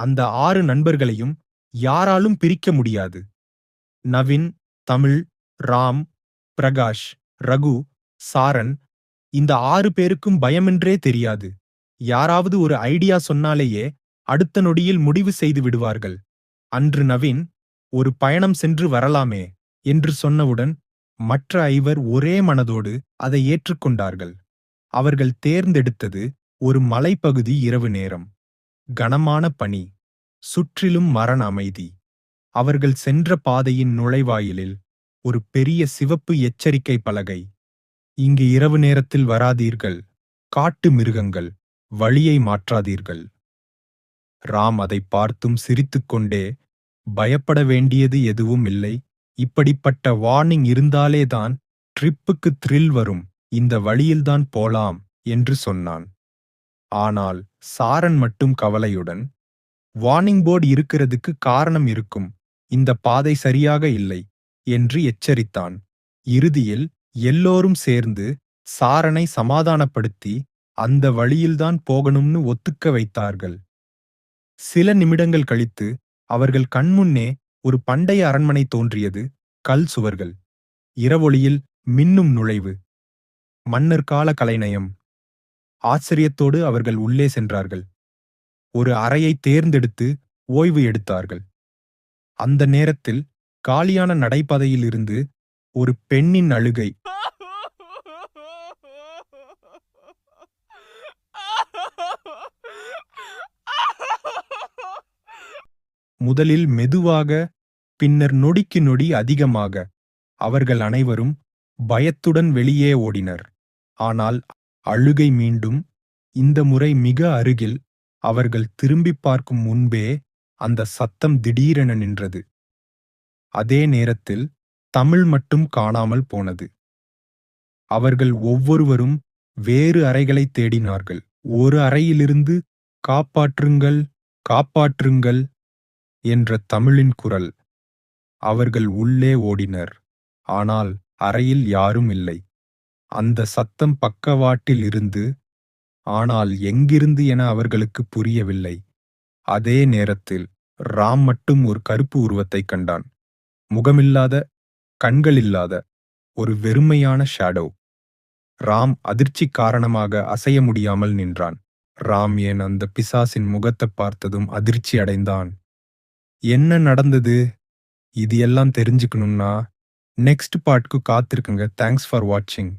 அந்த 6 நண்பர்களையும் யாராலும் பிரிக்க முடியாது. நவின், தமிழ், ராம், பிரகாஷ், ரகு, சாரன் இந்த 6 பேருக்கும் பயமென்றே தெரியாது. யாராவது ஒரு ஐடியா சொன்னாலேயே அடுத்த நொடியில் முடிவு செய்து விடுவார்கள். அன்று நவீன், ஒரு பயணம் சென்று வரலாமே என்று சொன்னவுடன் மற்ற 5 ஒரே மனதோடு அதை ஏற்றுக்கொண்டார்கள். அவர்கள் தேர்ந்தெடுத்தது ஒரு மலைப்பகுதி இரவு நேரம். கனமான பனி. சுற்றிலும் மரண அமைதி. அவர்கள் சென்ற பாதையின் நுழைவாயிலில் ஒரு பெரிய சிவப்பு எச்சரிக்கை பலகை. இங்கு இரவு நேரத்தில் வராதீர்கள். காட்டு மிருகங்கள். வழியை மாற்றாதீர்கள். ராம் அதை பார்த்தும் சிரித்துக்கொண்டே, பயப்பட வேண்டியது எதுவும் இல்லை. இப்படிப்பட்ட வார்னிங் இருந்தாலேதான் ட்ரிப்புக்கு த்ரில் வரும். இந்த வழியில்தான் போலாம் என்று சொன்னான். ஆனால் சாரன் மட்டும் கவலையுடன், வார்னிங் போர்டு இருக்கிறதுக்கு காரணம் இருக்கும். இந்த பாதை சரியாக இல்லை என்று எச்சரித்தான். இறுதியில் எல்லோரும் சேர்ந்து சாரனை சமாதானப்படுத்தி அந்த வழியில்தான் போகணும்னு ஒத்துக்க வைத்தார்கள். சில நிமிடங்கள் கழித்து அவர்கள் கண்முன்னே ஒரு பண்டைய அரண்மனை தோன்றியது. கல் சுவர்கள், இரவொளியில் மின்னும் நுழைவு, மன்னர் கால கலைநயம். ஆச்சரியத்தோடு அவர்கள் உள்ளே சென்றார்கள். ஒரு அறையை தேர்ந்தெடுத்து ஓய்வு எடுத்தார்கள். அந்த நேரத்தில் காலியான நடைபாதையிலிருந்து ஒரு பெண்ணின் அழுகை. முதலில் மெதுவாக, பின்னர் நொடிக்கு நொடி அதிகமாக. அவர்கள் அனைவரும் பயத்துடன் வெளியே ஓடினர். ஆனால் அழுகை மீண்டும். இந்த முறை மிக அருகில். அவர்கள் திரும்பிப் பார்க்கும் முன்பே அந்த சத்தம் திடீரென நின்றது. அதே நேரத்தில் தமிழ் மட்டும் காணாமல் போனது. அவர்கள் ஒவ்வொருவரும் வேறு அறைகளை தேடினார்கள். ஒரு அறையிலிருந்து காப்பாற்றுங்கள், காப்பாற்றுங்கள் என்ற தமிழின் குரல். அவர்கள் உள்ளே ஓடினர். ஆனால் அறையில் யாரும் இல்லை. அந்த சத்தம் பக்கவாட்டில் இருந்து. ஆனால் எங்கிருந்து என அவர்களுக்கு புரியவில்லை. அதே நேரத்தில் ராம் மட்டும் ஒரு கருப்பு உருவத்தைக் கண்டான். முகமில்லாத, கண்களில்லாத ஒரு வெறுமையான ஷேடோ. ராம் அதிர்ச்சி காரணமாக அசைய முடியாமல் நின்றான். ராம் ஏன் அந்த பிசாசின் முகத்தைப் பார்த்ததும் அதிர்ச்சி அடைந்தான். என்ன நடந்தது? இது எல்லாம் தெரிஞ்சுக்கணும்னா நெக்ஸ்ட் பார்ட்க்கு காத்திருக்குங்க. தேங்க்ஸ் ஃபார் வாட்சிங்.